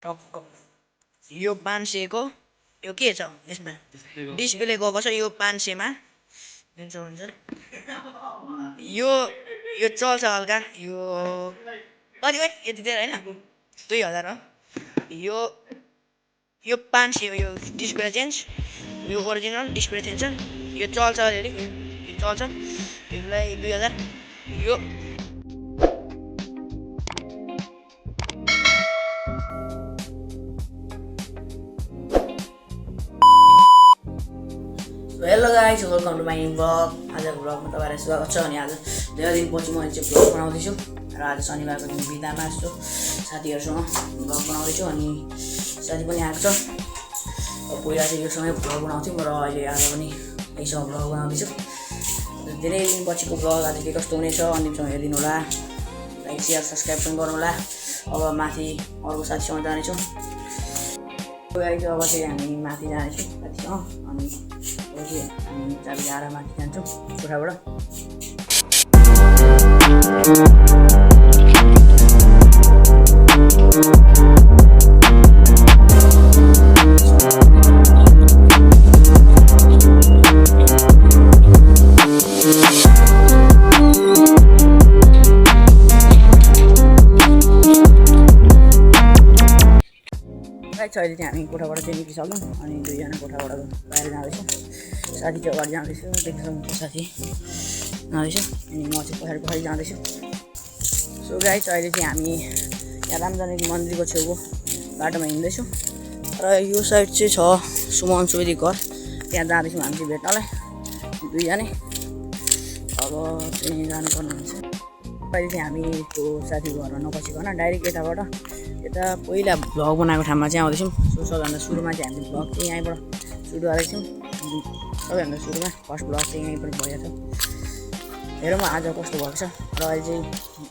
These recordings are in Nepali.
टक्क यो 500 को यो के छ यसमा डिस्प्ले गएको छ यो 500 मा हुन्छ यो यो चल्छ हल्का यो कति हो यति धेरै हैन 2000 हो यो यो 500 यो डिस्प्ले चेन्ज यो ओरिजिनल डिस्प्ले चेन्ज यो चल्छ अलिअलि यो चल्छ यसलाई 2000 यो hello guys welcome to my blog आजको ब्लगमा तपाईँलाई स्वागत छ अनि आज धेरै दिनपछि मैले चाहिँ ब्लग बनाउँदैछु र आज शनिबारको दिन बिदामा छु साथीहरूसँग ब्लग बनाउँदैछु अनि साथी पनि आएको छ पहिला चाहिँ यो सँगै ब्लग बनाउँथ्यौँ र अहिले आज पनि यहीसँग ब्लग बनाउँदैछु धेरै दिनपछिको ब्लग आज के कस्तो हुनेछ अन्तिमसम्म हेरिदिनु होला लाइक सेयर सब्सक्राइब पनि गर्नु होला अब माथि अर्को साथीसँग जानेछौँ गाइज अब चाहिँ हामी माथि जानेछौँ साथीसँग अनि हामी चाबी ल्याएर माथि जान्छौँ कोठाबाट अहिले चाहिँ हामी कोठाबाट चाहिँ निस्किसक्यौँ अनि दुईजना कोठाबाट बाहिर जाँदैछौँ साथी चाहिँ अगाडि जाँदैछु देख्न सक्नुहुन्छ साथी जाँदैछु अनि म चाहिँ पछाडि पछाडि जाँदैछु सो गाइस अहिले चाहिँ हामी यहाँ रामजानकी मन्दिरको छेउको बाटोमा हिँड्दैछौँ र यो साइड चाहिँ छ सुमन सुवेदी घर त्यहाँ जाँदैछौँ हामी चाहिँ भेट्नलाई दुईजना अब चाहिँ जानुपर्ने हुन्छ अहिले चाहिँ हामी त्यो साथी घरमा नपसिकन डाइरेक्ट यता पहिला भ्लग बनाएको ठाउँमा चाहिँ आउँदैछौँ सो सबैभन्दा सुरुमा चाहिँ हामीले भ्लग चाहिँ यहीँबाट सुरु गरेको छौँ सबैभन्दा सुरुमा फर्स्ट भ्लग चाहिँ यहीँबाट भएको छ हेरौँ आज कस्तो भएको छ र अहिले चाहिँ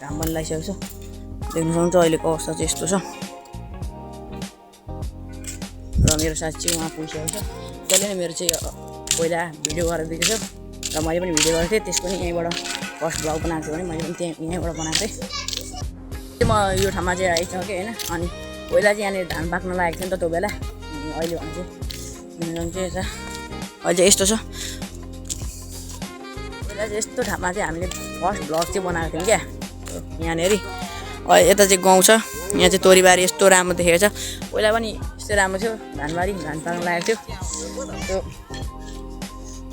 घाम पनि लगाइसकेको छ देख्न सक्नुहुन्छ अहिलेको अवस्था चाहिँ यस्तो छ र मेरो साथी चाहिँ उहाँ पुगिसकेको छ जसले नै मेरो चाहिँ पहिला भिडियो गरेर दिएको छ र मैले पनि भिडियो गरेको थिएँ त्यसको पनि यहीँबाट फर्स्ट भ्लग बनाएको थिएँ भने मैले पनि यहीँबाट बनाएको थिएँ म यो ठाउँमा चाहिँ आइसकेँ होइन अनि पहिला चाहिँ यहाँनिर धान पाक्न लागेको थियो नि त त्यो बेला अहिले भने चाहिँ यता अहिले चाहिँ यस्तो छ पहिला चाहिँ यस्तो ठाउँमा चाहिँ हामीले फर्स्ट भ्लग चाहिँ बनाएको थियौँ क्या यहाँनिर यता चाहिँ गाउँ छ यहाँ चाहिँ तोरीबारी यस्तो राम्रो देखेको छ पहिला पनि यस्तो राम्रो थियो धानबारी धान पाक्न लागेको थियो त्यो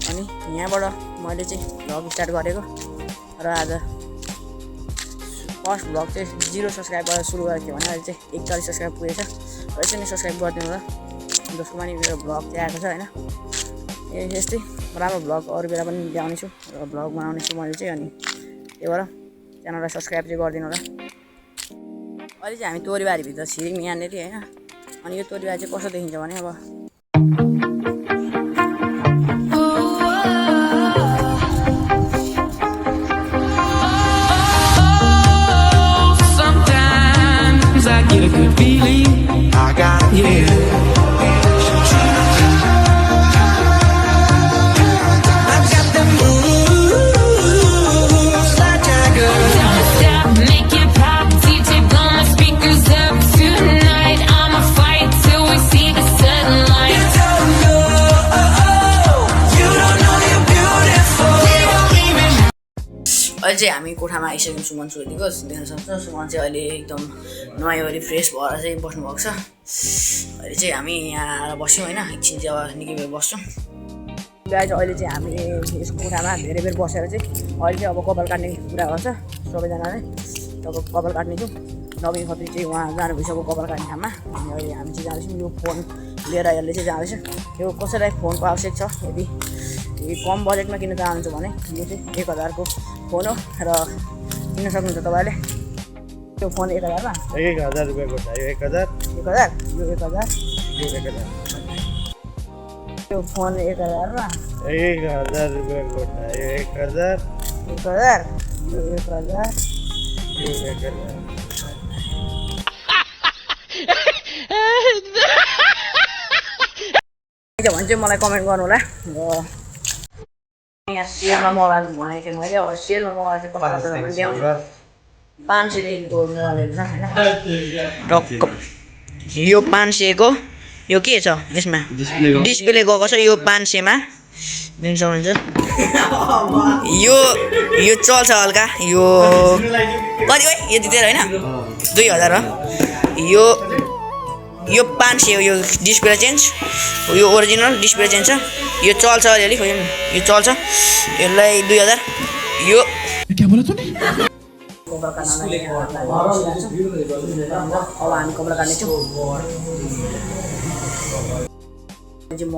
अनि यहाँबाट मैले चाहिँ भ्लग स्टार्ट गरेको र आज फर्स्ट भ्लग चाहिँ 0 सब्सक्राइबबाट सुरु गरेको थियो भने अहिले चाहिँ 41 सब्सक्राइब पुगेछ र यसरी नै सब्सक्राइब गरिदिनु होला जसकोमा नि मेरो भ्लग चाहिँ आएको छ होइन यस्तै राम्रो भ्लग अरू बेला पनि ल्याउनेछु र भ्लग बनाउनेछु मैले चाहिँ अनि त्यही भएर च्यानललाई सब्सक्राइब चाहिँ गरिदिनु होला अहिले चाहिँ हामी तोरीबारीभित्र छिर्यौँ यहाँनिर होइन अनि यो तोरीबारी चाहिँ कस्तो देखिन्छ भने अब I get a good feeling. I got yeah. I've got the moves like Jagger. Don't stop, make it pop. DJ blow my speakers up tonight. I'ma fight till we see the sunlight. You don't know, you don't know you're beautiful. We don't even. अहिले चाहिँ हामी कोठामा आइसक्यौँ सुमन सुवेदीको देख्न सक्छ सुमन चाहिँ अहिले एकदम नुहाइवरी फ्रेस भएर चाहिँ बस्नुभएको छ अहिले चाहिँ हामी यहाँ आएर बस्यौँ होइन एकछिन चाहिँ अब निकै बेर बस्छौँ गाइज अहिले चाहिँ हामी यसको कोठामा धेरै बेर बसेर चाहिँ अहिले चाहिँ अब कपाल काट्ने कुरा गर्छ सबैजनाले अब कपाल काट्नेछौँ नवीन खत्री चाहिँ उहाँ जानु भइसक्यो कपाल काट्ने ठाउँमा अनि अहिले हामी चाहिँ जाँदैछौँ यो फोन लिएर यसले चाहिँ जाँदैछ यो कसैलाई फोनको आवश्यक छ यदि कम बजेटमा किन्न चाहनुहुन्छ भने यो चाहिँ 1000 को फोन हो र किन्न सक्नुहुन्छ तपाईँले त्यो फोन 1000 मा 1000 रुपैयाँको छ यो 1000 यो 1000 यो फोन 1000 मा 1000 रुपैयाँको छ यो 1000 यो 1000 यो 1000 भने चाहिँ मलाई कमेन्ट गर्नु होला र यहाँ सेलमा मोबाइल भनेको थिएँ मैले अब सेलमा मोबाइल चाहिँ कता ल्याउनु 500 देखिको मोबाइलहरू छ होइन टक्क यो 500 को यो के छ यसमा डिस्प्ले गएको छ यो 500 मा दिन सक्नुहुन्छ यो चल्छ हल्का यो कति हो यति धेरै हैन 2000 हो यो 500 हो यो डिस्प्ले चेन्ज यो ओरिजिनल डिस्प्ले चेन्ज छ यो चल्छ अलिअलि यो चल्छ यसलाई 2000 यो क्या बोला तूने कोब्रा काट्नलाई अब हामी कोब्रा काट्नेछौँ चाहिँ म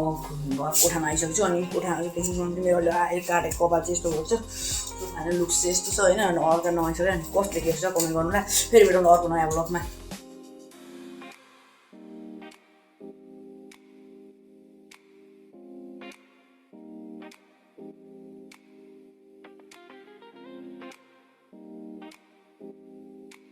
कोठामा आइसकेको छु अनि कोठामा आइसकेपछि मेरो काटेको कपाल चाहिँ यस्तो भएको छ लुक्स चाहिँ यस्तो छ होइन अनि अर्को नआइसक्यो अनि कस्तो के छ कमेन्ट गर्नुलाई फेरि भेटौँ अर्को नयाँ ब्लगमा